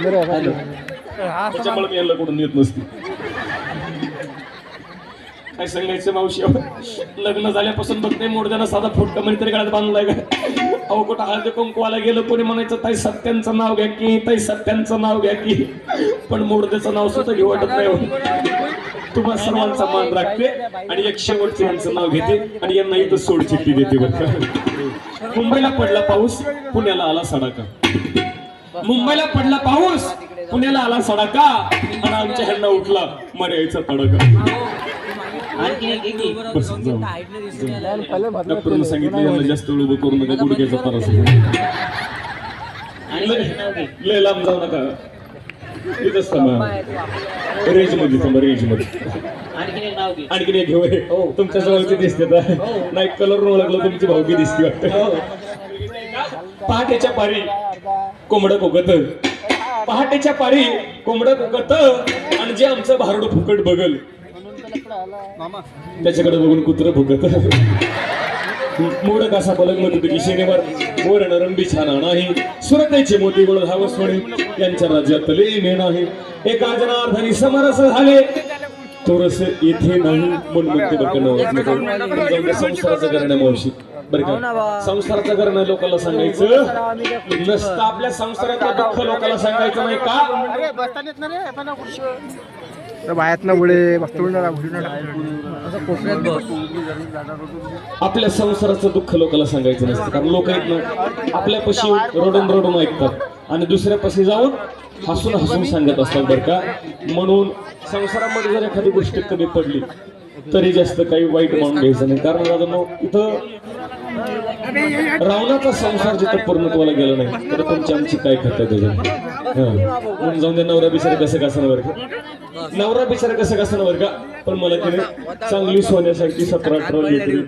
त्याच्यामुळे मी याला कुठून येत नसते. काय सांगायचं मावशी, लग्न झाल्यापासून बघते मोडद्यानं साधा फुटका म्हणे तरी गळ्यात बांधलाय का. अहो कुठं हळदी कुंकवाला गेलं कोणी म्हणायचं ताई सत्यांचं नाव घ्या की, ताई सत्यांचं नाव घ्या की, पण मोडद्याचं नाव सुद्धा घेऊ वाटत नाही. तुम्हा सर्वांचा मान राखते आणि एक शेवटचं यांचं नाव घेते आणि यांना इथं सोड चिठ्ठी देते. बघा, मुंबईला पडला पाऊस, पुण्याला आला सडाका. मुंबईला पडला पाऊस, पुण्याला आला सडाका आणि आमच्या ह्यांना उठला मर्यायचा तडका. डॉक्टरने सांगितलं यांना जास्त उभं करू नका, गुडघ्याचा त्रास लय लांब जाऊ नका, इथंच थांबा, रेंज मध्ये थांबा, रेंज मध्ये. आणखीन एक घेऊ, तुमच्या जवळची दिसते नाही, कलर ओळखलं तुमची भावकी दिसते वाटतं. पहाटेच्या पारी कोंबडं कोकत, पहाटेच्या पारी कोंबडं कोकत आणि जे आमचं भारड फुकट बघल त्याच्याकडे बघून कुत्र फुकत. मोड कसा पलक मध्ये तुझी शनिवार मोर नरंबी छान नाही, सुरतेचे मोती गोळ धावस म्हणे यांच्या राज्यातले मेण आहे. एका जनार्दनी समरस झाले थोडस इथे नाही म्हणून म्हणते बघ. संसाराचं करणं मावशी बरं का, संसाराचं करणं लोकांना सांगायचं नसतं, आपल्या संसाराचं दुःख लोकांना सांगायचं नाही का. आपल्या संसाराचं दुःख लोकांना सांगायचं नसतं, कारण लोक आहेत ना आपल्यापाशी रडून रडून ऐकतात आणि दुसऱ्यापाशी जाऊन हसून हसून सांगत असतात बरं का. म्हणून संसारामध्ये जर एखादी गोष्ट कमी पडली तरी जास्त काही वाईट म्हणून घ्यायचं नाही, कारण दादा इथं रावणाचा संसार जिथं पूर्णत्वाला गेला नाही तर तुमची आमची काय खात्या त्याच्यात. म्हणून जाऊन दे, नवरा बिचारा कसं कसं बरं का, नवरा बिचारा कसं कसं बरं का, पण मला तिने चांगली सोन्यासारखी 17-18 लेकरं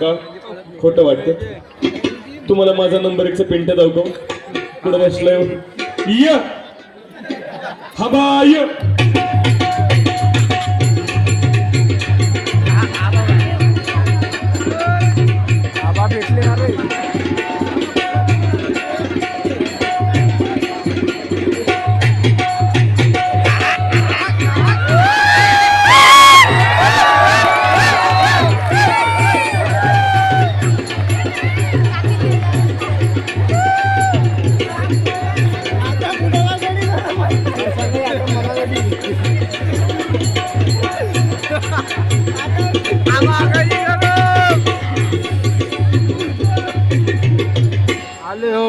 का खोटं वाटतं. तुम्हाला माझा नंबर 1चा पेंट दाव का, कुठं बसलाय य हबाय. आले हो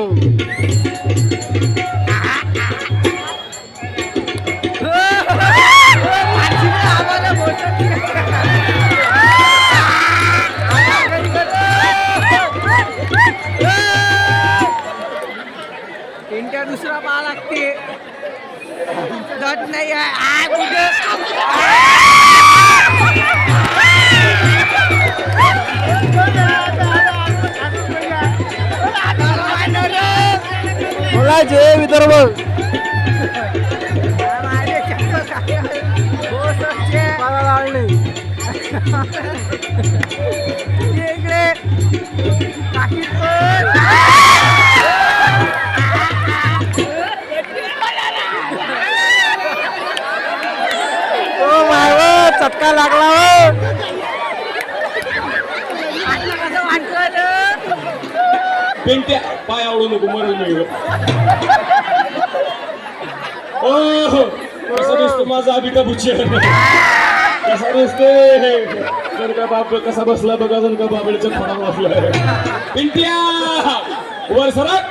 इंटर दुसरा पाहा लागते दट नाही जय विदर्भ. चटका लागला पेंट्या पाय आवडू नको, मरू नाही. कसा दिसतो माझा अभिका बुच्चे, कसा दिसतोय जर का बाप कसा बसला बघा, जर का बाबळीच्या थोडा बसलाय. पेंट्या वर सरक,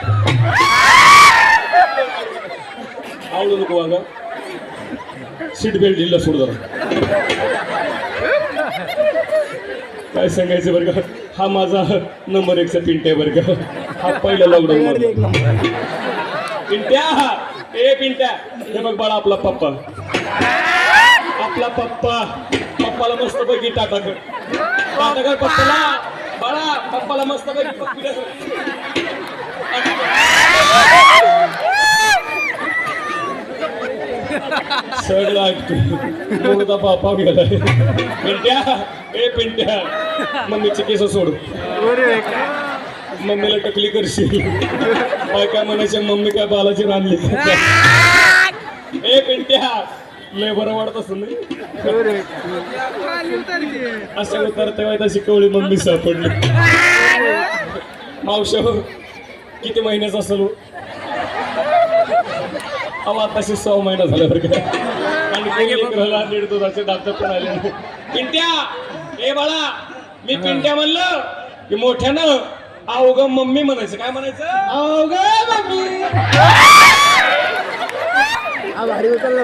आवडू नको बघा, सीट बेल्ट दिला सोड जरा. काय सांगायचं बरं का, हा माझा नंबर 1चा पिंट्या बरं का, हा पहिला लॉकडाऊन. पिंट्या ए पिंट्या, हे बघ बाळा आपला पप्पा, आपला पप्पा, पप्पाला मस्त पैकी टाटा कर, टाटा कर पप्पाला, बाळा पप्पाला मस्त पैकी सड लागतो बापा गेलाय. पिंट्या ए पिंट्या, मम्मीचे केस सोड. मम्मीला टकली करशील काय म्हणायचे मम्मी काय बालाची आणली ए पिंट्या लय बरं वाटत असं नाही असं उतरते वाईट अशी कवळी मम्मी सापडली मावशी किती महिन्याचा असेल अहो आताशी 6 महिना झाला बरं का आणि दीड दुधाचे डॉक्टर पण आले पिंट्या ए बाळा मी पिंट्या म्हणलं की मोठ्यानं अवघ मम्मी म्हणायचं काय म्हणायचं अवघ मम्मी भारी उतरला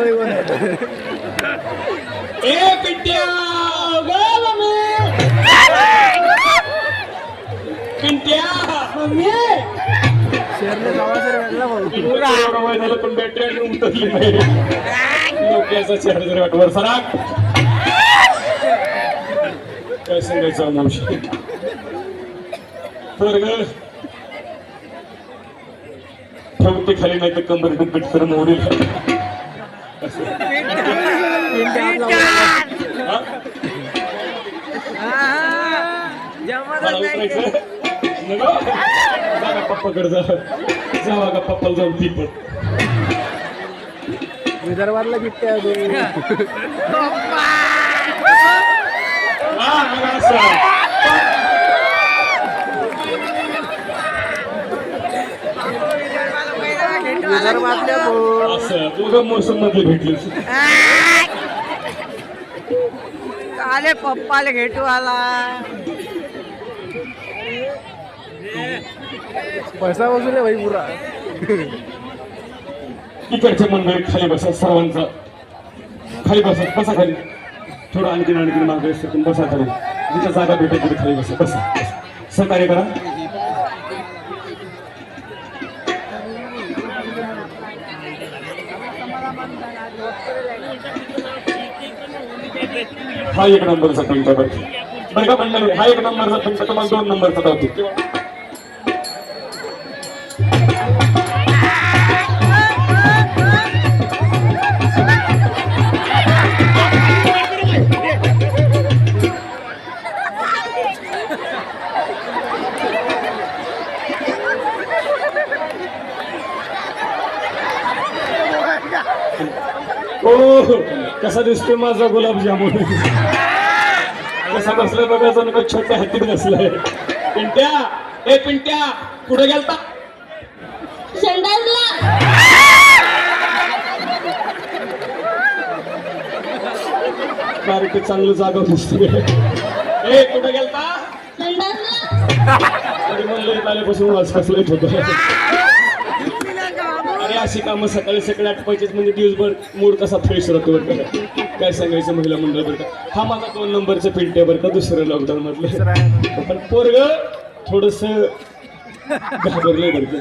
ए पिंट्या अवघ मम्मी पिंट्या मम्मी पण बॅटरी उतरली नाही नोकियाचा चार्जर वाटवर सराक काय सांगायचं मावशी ठेवते खाली नाही तर कंबर दुप्पट तर मोडील पप्पाकडे जावा का पप्पाला जाऊन ती पण विदर्भातला बिट्ट्या विदर्भातल्या असं दोघं मोसम मध्ये भेटले आले पप्पाला घेटू आला पैसा वसूल आहे भाई पुरा इकडचे मंडळी खाली बसा सर्वांचा खाली बसा खाली थोडं आणखी मागे सकून बसा खाली जिथं जागा भेटेल तिथे खाली बसा सहकार्य करा हा एक नंबरचा पिंट बरं का मंडळी हा एक नंबरचा पिंट तुम्हाला 2 नंबरचा धावतो कसा दिसतोय माझा गुलाबजामुन कसा बसलाय बघा जण का छोट्या हातीत बसलाय पिंट्या ए पिंट्या कुठे गेलता बारीक चांगलं जागा दिसतोय ए कुठे गेलता तरी म्हणलं आल्यापासून वाज कसलाच होत अरे अशी कामं सकाळी सकाळी आटपायचीच म्हणजे दिवसभर मूड कसा फ्रेश राहतो बरं का काय सांगायचं महिला मंडळ बरं का हा माझा 2 नंबरचा पिंट्या बरं का दुसरं लॉकडाऊन मधलं पण पोरग थोडस घाबरलंय बरं का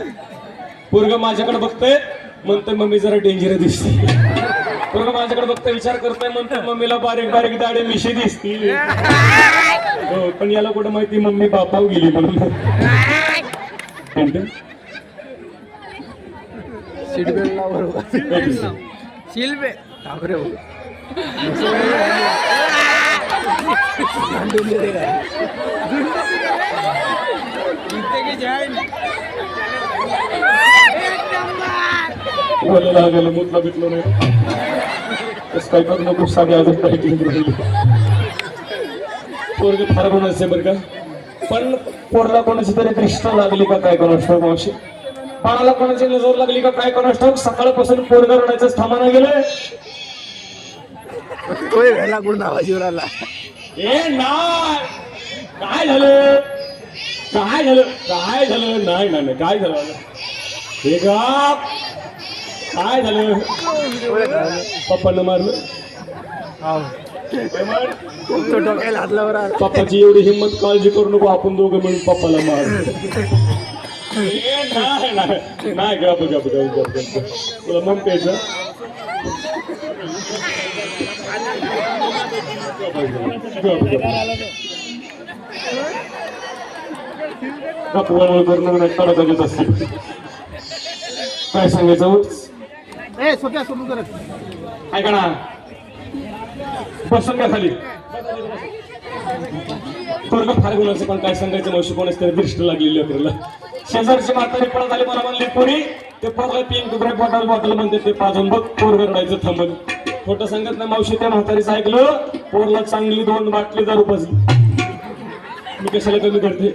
पोरग माझ्याकडे बघतंय म्हणतोय मम्मी जरा डेंजर दिसते पोरग माझ्याकडे बघतोय विचार करतोय म्हणतोय मम्मीला बारीक बारीक दाढे मिशी दिसतील हो पण याला कुठं माहिती मम्मी बापाव गेली म्हणून सीटबेल्टला बरोबर शिल्बे ठाकरे लागलं मुतला भेटलो नाही तसं काय करू नको साधे अजून काही पोरग फार कोणाचे बरं का पण पोरला कोणाची तरी दृष्ट लागली का काय कोणाच मावशी पाणाला कोणाची नजर लागली का काय कोणाच ठाऊक सकाळपासून पोरग रडायचं थांबाना गेलंय आवाजीवराला ए नाही काय झालं काय झालं काय झालं नाही नाही काय झालं हे गा काय झालं पप्पांना मारलं डोक्याला हातल्यावर पप्पाची एवढी हिंमत काळजी करू नको आपण दोघं मिळून पप्पाला मार नाही गप गप गप गप तुला मग प्यायचं गप वळवळ करून नाही कडक देत असते काय सांगायचं ऐका ना बसून का खाली पोरग फार गुणाचं पण काय सांगायचं मावशी कोणाच तरी दृष्ट लागलेली अकराला शेजारची म्हातारी पळत आली मला म्हणली पोरी ते पोरला 3 टुकड्या बॉटल म्हणते ते पाजून बघ पोरग रडायचं थांबल खोटं सांगत ना मावशी त्या म्हातारीचं ऐकलं पोरला चांगली 2 बाटली दारू पाजली मी कशाला कमी करते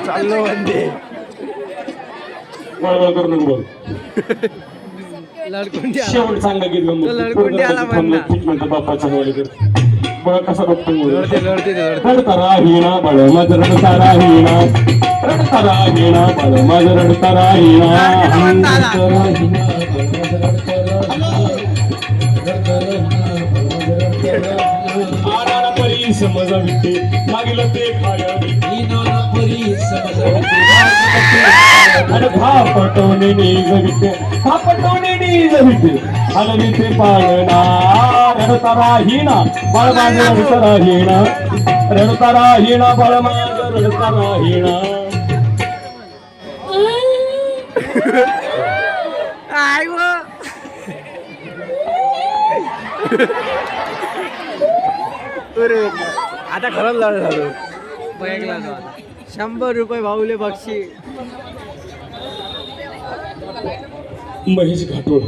चाललो वंदे वळवळ करू नको बोल लडकुंडी शेवट चांगला गीत गाऊन तो लडकुंडी आला म्हणला. ठीक म्हणतो बाप्पाच्या हवाले कर बघा कसा बघतो लढते रडता राहीना बाळ माझं रडता राहीना रडता राहीना बाळ माझं रडता राहीना आराणा परी समजा विते मागील ते खाया अरे पटवणे जविते जविते हलविते पाळणा रडता राहीना बाळ माझं रडता राहीना रडता राहीना बाळ माझं रडता राहीना आय वो आता खरंच लढ झालो बघायला तो आता 100 रुपये भाऊले बक्षी महेश घाटोळ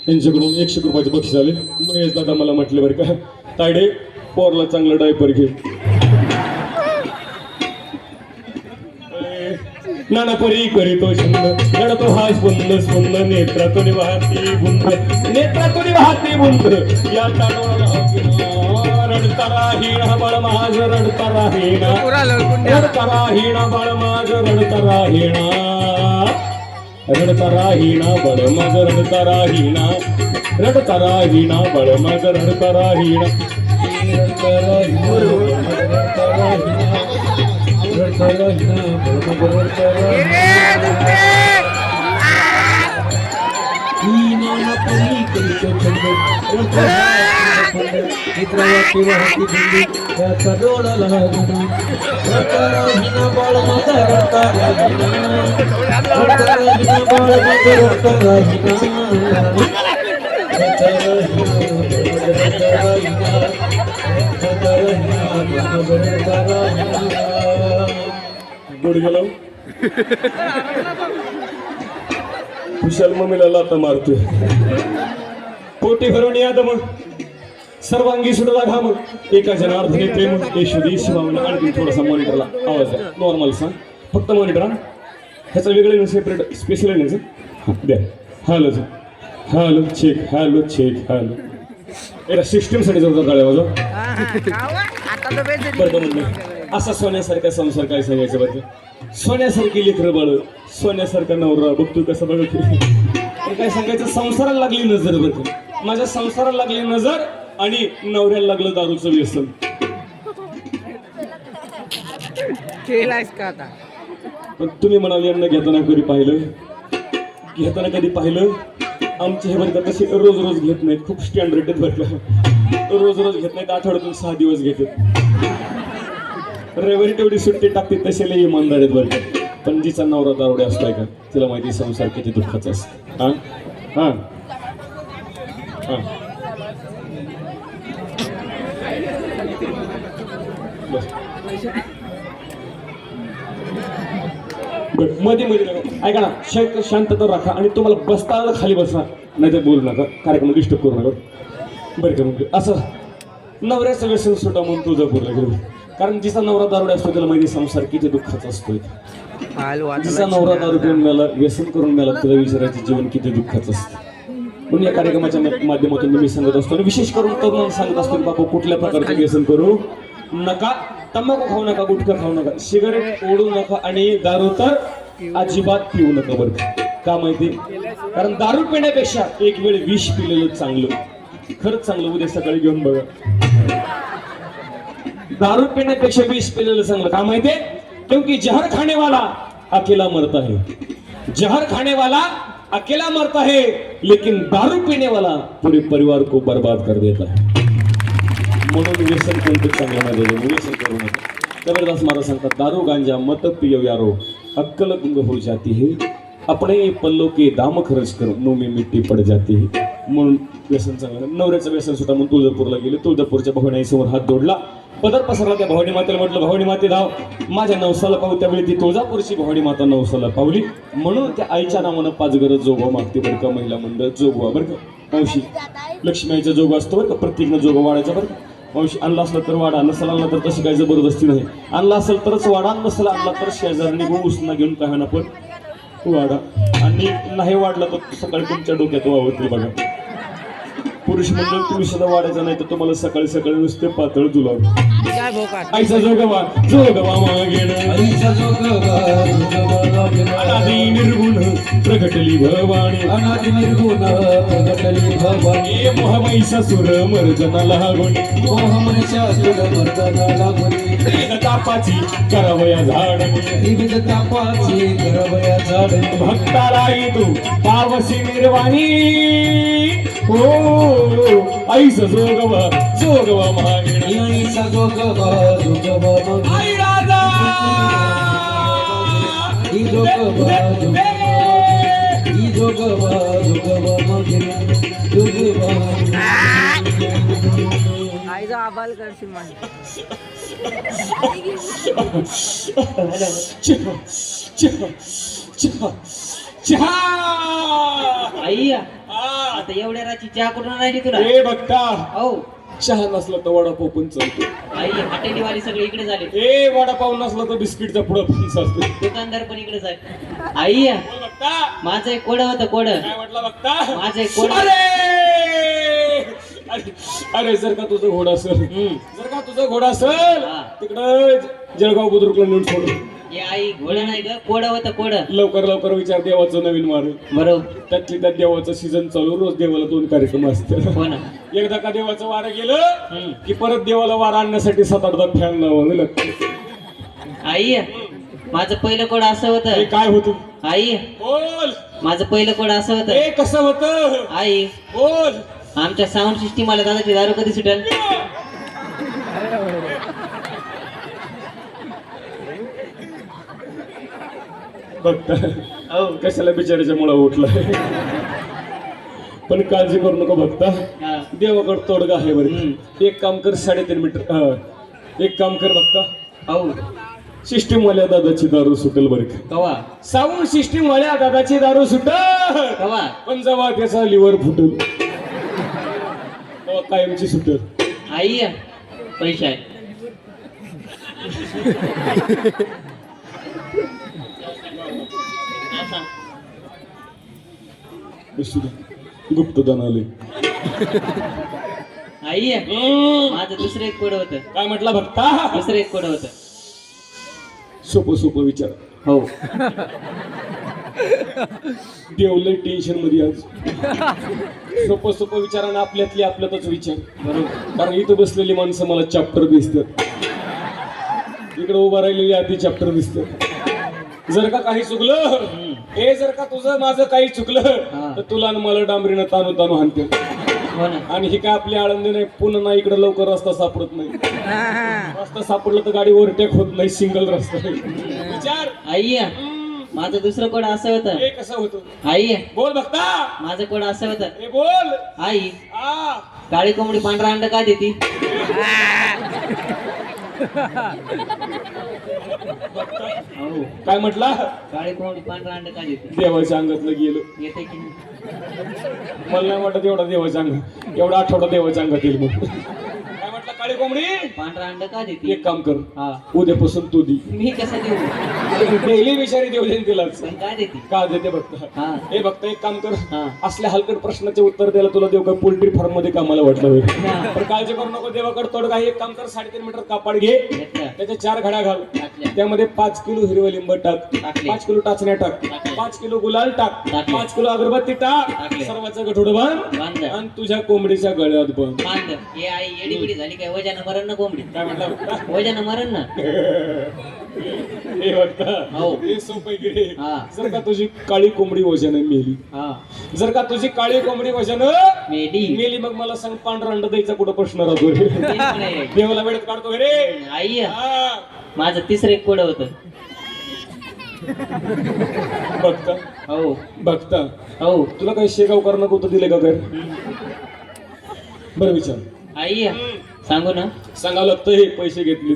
यांच्याकडून 100 रुपयाचे बक्षीस आले महेश दादा मला म्हटले बरं का तायडे पोरला चांगलं डायपर घे नाना परी करीतो छंद रडतो हाच बुंद स्पंद नेत्रातून वाहती बुंद या रडता राहीना बाळ माझं रडता राहीना पुरा लडकुंडी रडता राहीना बाळ माझं रडता राहीना रडता राहीना बाळ माझं रडता राहीना रडता राहीना बाळ माझं रडता राहीना गुडगेला खुशाल मम्मीला लाता मारतोय पोटी भरून याद मग सर्वांगी सुटला घाम एका जनार्दने प्रेम देशोदेश भावना आणखी थोडासा मॉनिटरला आवाज आहे नॉर्मल सांग फक्त मॉनिटर ह्याचा वेगळं सेपरेट स्पेशल आहे ना द्या हॅलो हॅलो चेक हॅलो एका सिस्टीमसाठी जवळ गाड्या वाजव आता तर बेस बरं म्हणलं असा सोन्यासारखा संसार काय सांगायचं बरं सोन्यासारखी लेकरं बाळ सोन्यासारखा नवरा बघतो कसं बघत पण काय सांगायचं संसाराला लागली नजर बरं माझ्या संसाराला लागली नजर आणि नवऱ्याला लागलं दारूचं व्यसन केलायस का आता पण तुम्ही म्हणाले यांना घेताना कधी पाहिलं आमचे हे बरं का तसे रोज घेत नाहीत खूप स्टँडर्ड आहेत बरं का रोज घेत नाहीत आठवड्यातून 6 दिवस घेतात रविवारी तेवढी सुट्टी टाकते तसे लई इमानदार आहेत बरं का पण जिचा नवरा दारुडे असतोय का तिला माहिती संसार किती दुःखाचा असतो हा हा हा बस मध्ये ऐका ना शांतता राखा आणि तुम्हाला बसता खाली बसा नाही तर बोलू नका कार्यक्रम डिस्टर्ब करू नका बरं का म्हणजे असं नवऱ्याचं व्यसन सुटा म्हणून तुळजापूरला गेलो कारण जिचा नवरा दारुडे असतो त्याला माहिती संसार किती दुःखाचा असतो जिचा नवरा दारू पिऊन मिळाला व्यसन करून मिळाला त्याला विचारायचं जीवन किती दुःखाचं असतं म्हणून या कार्यक्रमाच्या माध्यमातून मी सांगत असतो आणि विशेष करून तरुणांना सांगत असतो बाबा कुठल्या प्रकारचे व्यसन करू नका तंबाखू खाऊ नका गुटखा खाऊ नका सिगारेट ओढू नका आणि दारू तर अजिबात पिऊ नका बरं का माहिती कारण दारू पिण्यापेक्षा एक वेळ विष पिलेलं चांगलं खरंच चांगलं उद्या सकाळी घेऊन बघा दारू पिण्यापेक्षा विष पिलेलं चांगलं का माहितीये क्योंकि जहर खाने वाला अकेला मरता है जहर खाने वाला अकेला मरता है लेकिन दारू पीने वाला पूरे परिवार को बर्बाद कर देता है म्हणून व्यसन कोणतं चांगलं नाही व्यसन करू नका जबरदस्त महाराज सांगतात दारू गांजा मत पियो यारो अक्कल गुंग हो जाती है अपने पल्लो के दाम खर्च कर मुंह में मिट्टी पड जाती है म्हणून व्यसन चांगलं नवऱ्याचं व्यसन सुद्धा म्हणून तुळजापूरला गेले तुळजापूरच्या भवनाई समोर हात जोडला पदर पसरला त्या भवानी मातेला म्हटलं भवानी माते धाव माझ्या नवसाला पाहू. त्यावेळी ती तुळजापूरची भवानी माता नवसाला पावली म्हणून त्या आईच्या नावानं 5 गरज जोगवा मागते बरं का महिला मंडळ. जोगवा बरं का मावशी, लक्ष्मीआईचा जोग असतो बरं का, प्रत्येकनं जोग वाढायचा बरं का मावशी. आणला असला तर वाडा, नसला आणला तर तशी काही जबरदस्ती नाही. आणला असेल तरच वाडा, नसला आणला तर शेजारनी उसना घेऊन काय ना पण वाडा. आणि नाही वाढला तर सकाळी तुमच्या डोक्यात वावरते बघा. पुरुष मंडळ तुम्ही सुद्धा वाढायचं नाही तर तुम्हाला सकाळी सकाळी नुसते पातळ जुलाव. काय भोकाट आईचा जोगवा जोगवा मागेन आईचा जोगवा अनादी निर्गुण प्रगटली भवानी. अनादि निर्गुण प्रगटली भवानी. ए मोहमहिषासुर मर्दना लागून मोहमहिषासुर मर्दना लागून तीन तापाची करावया झाडणी. विविध तापाची करवया झाड. भक्तालाही तू पावसी निर्वाणी. हो आईचा जोगवा जोगवा मागेन. आईचा जोगवा जोगवा मागेन. आई राजा ही जोगवा ही जोगवा जोगवा मागेन. जोगवा आईचा आबाल करशील माझ्या. चहा चहा चहा चहा. आई आ, आता एवढ्या राची चहा कुठून नाही तुला ए बघता हो चहा नसला तर वडापाव पण चालतो. आई हॉटेलीवाली सगळे इकडे झाले ए वडापाव नसला तर बिस्किटचा पुडा पण चालतो. दुकानदार पण इकडे झाले आई बोल बघता माझं एक कोड होतं कोड काय म्हटलं बघता माझं एक कोड अरे अरे जर का तुझं घोडा असेल जर का तुझं घोडा असेल हा. तिकडं जळगाव बुद्रुकला नेऊन सोड. हे आई घोड नाही ग कोड होतं कोड लवकर लवकर विचार देवाचं नवीन मार. बरोबर त्यातली त्यात देवाचं सीझन चालू, रोज देवाला 2 कार्यक्रम असतात. हो ना एकदा का देवाचं वारं गेलं की परत देवाला वारं आणण्यासाठी 7-8दा फॅन लावावं लागतं. आई माझं पहिलं कोड असं हे होतं काय होतं आई बोल. माझं पहिलं कोड असं होतं हे कसं होतं आई बोल. आमच्या साऊंड सिस्टीम आला दादाची दारू कधी सुटेल बघता कशाला बिचाराच्या मुळा उठला. पण काळजी करू नको बघता हा. देवाकडे तोडगा आहे बरं. एक काम कर 3.5 मीटर एक काम कर बघता हो सिस्टीम वाल्या दादाची दारू सुटेल बरं का. कवा साऊंड सिस्टीम वाल्या दादाची दारू सुटेल कवा पण जेव्हा त्याचा लिव्हर फुटेल तेव्हा कायमची सुटेल. आई पैसे आहे असं. गुप्तदान आले. आई माझं दुसरं एक कोड होतं काय म्हटलं बघता दुसरं एक कोड होतं सोपं सोपं विचार. हो देवलय टेन्शन मध्ये आज. सोपं सोपं विचारानं आपल्यातली आपल्यातच विचार. बरोबर कारण इथं बसलेली माणसं मला चॅप्टर दिसतात, इकडे उभा राहिलेली आधी चॅप्टर दिसतात. जर का काही चुकलं हे जर का तुझं माझं काही चुकलं तर तुला आणि मला डांबरीनं ताणू ताणू हाणते. हो ना आणि ही काय आपली आळंदी नाही पुन्हा इकडे लवकर रस्ता सापडत नाही. रस्ता सापडला तर गाडी ओव्हरटेक होत नाही, सिंगल रस्ता विचार. आई माझं दुसरं कोड असं होतं हे कसं होतं आई बोल बघता. माझं कोड असं होतं हे बोल. आई आ काळी कोंबडी पांढरा अंड का देती हो काय म्हटला काळी कोंबडी पांढरा अंड का देते देवाच्या अंगातलं गेलं. येते की नाही मला नाही वाटत एवढा देवाच्या अंग एवढा आठवडा देवाच्या अंगात येईल मग. काय म्हटलं काळी कोंबडी पांढरा अंड का देते एक काम कर हा उद्यापासून तू दी. मी कसं देऊ डेली विचारी देऊ देईन तिलाच. पण काय देते का देते बघता हा हे बघता एक काम कर हा. असल्या हलकट प्रश्नाचे उत्तर द्यायला तुला देऊ का पोल्ट्री फार्म मध्ये कामाला वाटलं होईल. हा. पण काळजी करू नको देवाकडे तोडगा आहे. एक काम कर 3.5 मीटर कापड घे घेतलं त्याच्या 4 घड्या घाल टाकल्या त्यामध्ये 5 किलो हिरवं लिंब टाक टाकले. 5 किलो टाचण्या टाक टाकले. 5 किलो गुलाल टाक टाकले. 5 किलो अगरबत्ती टाक टाकले. सर्वांचं गठोडं बांध बांध आणि तुझ्या कोंबडीच्या गळ्यात बांध. बांध हे आई एडी बिडी झाली काय वजानं मरण ना कोंबडी काय म्हटलं बघता? वजानं मरण ना हे बघता हो. हे सोपं आहे की रे? हा. जर का तुझी काळी कोंबडी वजन मेली हा जर का तुझी काळी कोंबडी वजन मेडी मेली मग मला सांग पांढरा अंड द्यायचा कुठं प्रश्न राहतो रे? तेच पण आहे. देवाला वेळेत काढतो रे. आई हा. माझं तिसरं एक कोड होतं बघता हो बघता हो तुला काही शेगाव करणं होतं दिले का घर बरं विचार. आई सांगू ना? सांगावं लागतं हे पैसे घेतले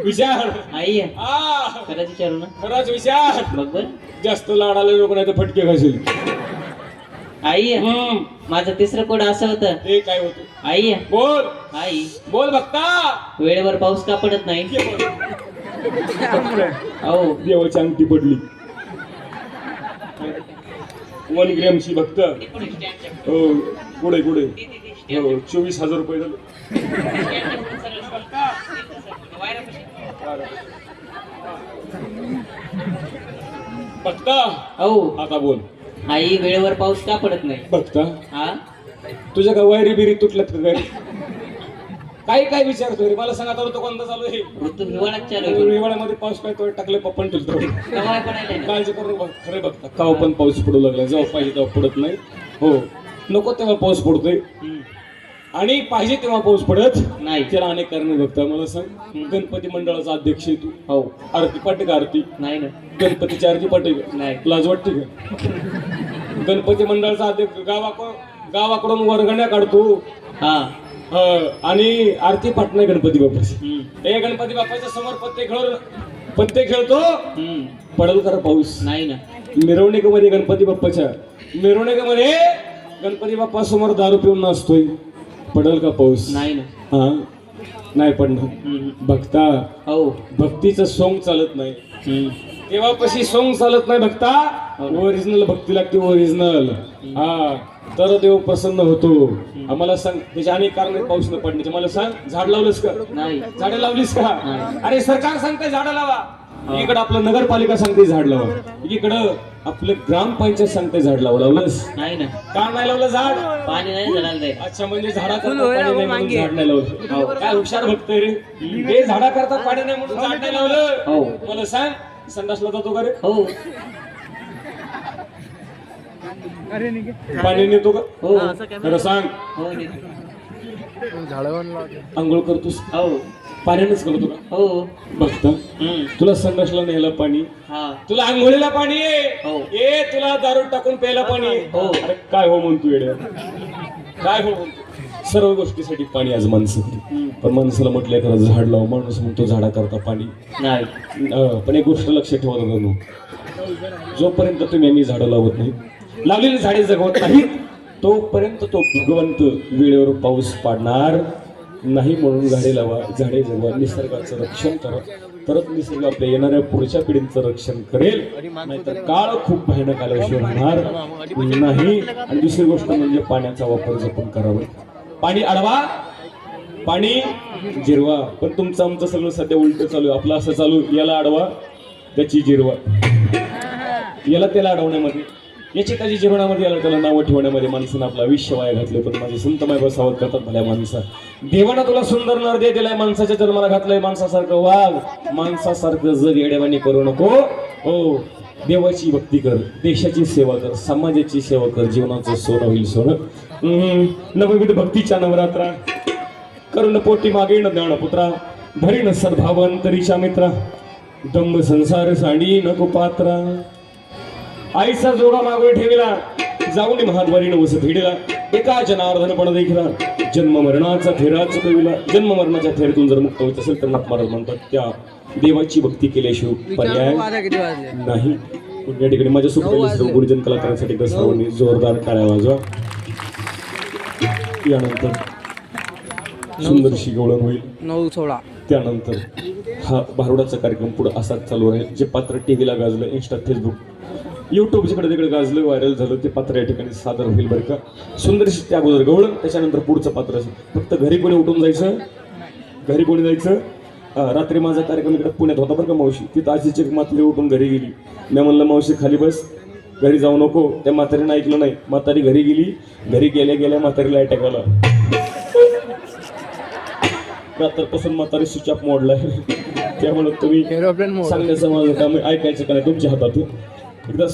विचार आई आ खरंच विचारू ना? खरंच विचार बघ बर. जास्त लाडाले लोक नाही तर फटके घासेल आई माझं तिसरं कोड असं होतं. ते काय होतं आई बोल आई बोल बघता वेळेवर पाऊस का पडत नाही? अहो देवाची अंगठी पडली 1 ग्रॅमची भक्त हो पुढे पुढे हो 24,000 रुपये झाले बघता अहो आता बोल आई वेळेवर पाऊस का पडत नाही? बघता हा तुझ्या का वायरी बिरी तुटल्यात का काय काय विचारतोय रे मला सांग आता ऋतू कोणता चालू आहे ऋतू हिवाळ्यात चालू आहे. हिवाळ्यामध्ये पाऊस काय तो टाकले पप्पन तुलतो कवा पडायला ना? काळजी करू नका. खरे बघता काव पण पाऊस पडू लागला जेव्हा पाहिजे तेव्हा पडत नाही हो नको तेव्हा पाऊस पडतोय आणि पाहिजे तेव्हा पाऊस पडत नाही. त्याला अनेक कारणे बघता मला सांग गणपती मंडळाचा अध्यक्ष आहे तू हो आरती पाटे का आरती नाही ना? गणपतीची आरती पाटे का नाही. लाज वाटते का गणपती मंडळाचा अध्यक्ष गावाकडून वर्गण्या काढतो हा आणि आरती पाटणे गणपती बाप्पाची हम्म. हे गणपती बाप्पाच्या समोर पत्ते खेळतो हम्म. पडल कर पाऊस नाही ना? मिरवणुकीमध्ये गणपती बाप्पाच्या मिरवणुकीमध्ये गणपती बाप्पा समोर दारू पिऊन नाचतोय पडल का पाऊस नाही ना? हा नाही पडणार हम्म. भक्ता हो भक्तीचं सोंग चालत नाही हम्म. तेव्हापाशी सोंग चालत नाही भक्ता ओरिजिनल भक्ती लागते ओरिजिनल हा तर देव प्रसन्न होतो आम्हाला सांग त्याचे अनेक कारण पाऊस न पडण्याचे मला सांग झाड लावलंस का नाही. झाडे लावलीस का नाही. अरे सरकार सांगते झाडं लावा इकडं आपलं नगरपालिका सांगते झाड लावा इकडं आपलं ग्रामपंचायत सांगते झाड लावा लावलंस नाही ना? का नाही लावलं झाड पाणी नाही झाडाला जायला. अच्छा म्हणजे झाडा करता पाणी नाही म्हणून झाड नाही लावलं हो, काय हुशार भक्त रे हे झाडा करता पाणी नाही म्हणून झाड नाही लावलं हो. मला सांग संडासला जातो का रे हो पाणी नेतो का हो खरं सांग हो आंघोळ करतोस हो पाण्यानेच करतो का हो बघता हम्म. तुला संडासला न्यायला पाणी हा तुला आंघोळीला पाणी हो. ए तुला दारू टाकून प्यायला पाणी हो. अरे काय हो म्हणतो येड्या काय हो म्हणतो सर्व गोष्टीसाठी पाणी आज माणसासाठी हम्म. पण माणसाला म्हटलं एखादा झाड लाव माणूस म्हणतो झाडा करता पाणी नाही. पण एक गोष्ट लक्षात ठेवा दादा जोपर्यंत तुम्ही आम्ही झाडं लावत नाही लावलेली झाडे जगवत नाहीत तोपर्यंत तो भगवंत वेळेवर पाऊस पाडणार नाही म्हणून झाडे लावा झाडे जगवा निसर्गाचं रक्षण करा तरच निसर्ग आपल्या येणाऱ्या पुढच्या पिढींचं रक्षण करेल नाहीतर काळ खूप भयानक आल्याशिवाय होणार नाही आणि दुसरी गोष्ट म्हणजे पाण्याचा वापर जपून करावा पाणी अडवा पाणी जिरवा पण तुमचं आमचं सगळं सध्या उलट चालू आहे आपलं असं चालू याला अडवा त्याची जिरवा याला त्याला अडवण्यामध्ये याची त्याची जीवनामध्ये याला त्याला नावं ठेवण्यामध्ये माणसानं आपलं आयुष्य वाया घातलं पण माझे संत मायबा सावध करतात भल्या माणसा देवानं तुला सुंदर नरदे दिलाय माणसाच्या जन्माला घातलंय माणसासारखं वाघ माणसासारखं जग येडेवाणी करू नको हो देवाची भक्ती कर देशाची सेवा कर समाजाची सेवा कर जीवनाचं सोनं होईल सोनं नवविध भक्तीच्या नवरात्रा करुण पोटी मागेण ज्ञानपुत्रा भरीण सद्भावांतरीच्या मित्रा दंभ संसार साडी नको पात्रा आईचा जोगा मागे ठेविला जाऊन महाद्वारीनं वस फेडिला एका जनार्दन पण देखिला जन्म मरणाचा थेराच कविला जन्म मरणाच्या थेरातून जर मुक्त होत असेल तर नाथ महाराज म्हणतात त्या देवाची भक्ती केल्याशिवाय पर्याय नाही या ठिकाणी माझ्या सुख गुरुजन कलाकारांसाठी एकदा सर्वांनी जोरदार टाळ्या वाजवा यानंतर सुंदरशी गवळण होईल 9:16 त्यानंतर हा भारुडाचा कार्यक्रम पुढे असाच चालू आहे जे पात्र टीव्हीला गाजलं इंस्टा फेसबुक यूट्यूब जिकडे तिकडे गाजलं व्हायरल झालं ते पात्र या ठिकाणी सादर होईल बरं का सुंदरशी त्या अगोदर गवळण त्याच्यानंतर पुढचं पात्र असेल फक्त घरी कोणी उठून जायचं घरी कोणी जायचं रात्री माझा कार्यक्रम इकडे पुण्यात होता बरं का मावशी तिथं आजीची एक म्हातारी उठून घरी गेली मी म्हणलं मावशी खाली बस घरी जाऊ नको त्या म्हातारीनं ऐकलं नाही म्हातारी घरी गेली घरी गेल्या गेल्या म्हातारीला अटॅक आला रात्रपासून म्हातारी स्विच ऑफ मोडलाय त्यामुळे तुम्ही सांगण्याचं माझं काम ऐकायचं का नाही तुमच्या हातात एकदा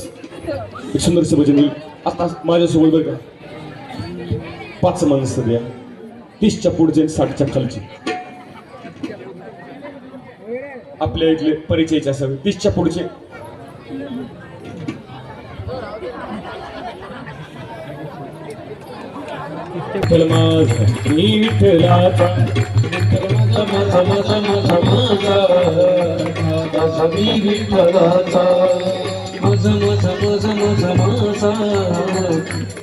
एक सुंदरचं भजन होईल आता माझ्यासोबत बरं का 5 माणसं द्या 30च्या पुढचे 60च्या खालची आपल्या इथले परिचयचे असावे 30च्या पुढचे विठ्ठल माझा मी विठ्ठलाचा माझा माझा माझा माझा माझा मी विठ्ठलाचा माझा माझा माझा माझा माझा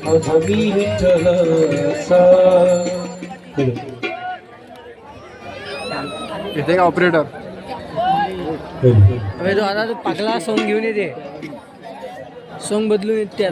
माझा मी विठ्ठलाचा. येते का ऑपरेटर अबे तो आता तो पागला सॉंग घेऊन येते सॉंग बदलून येते.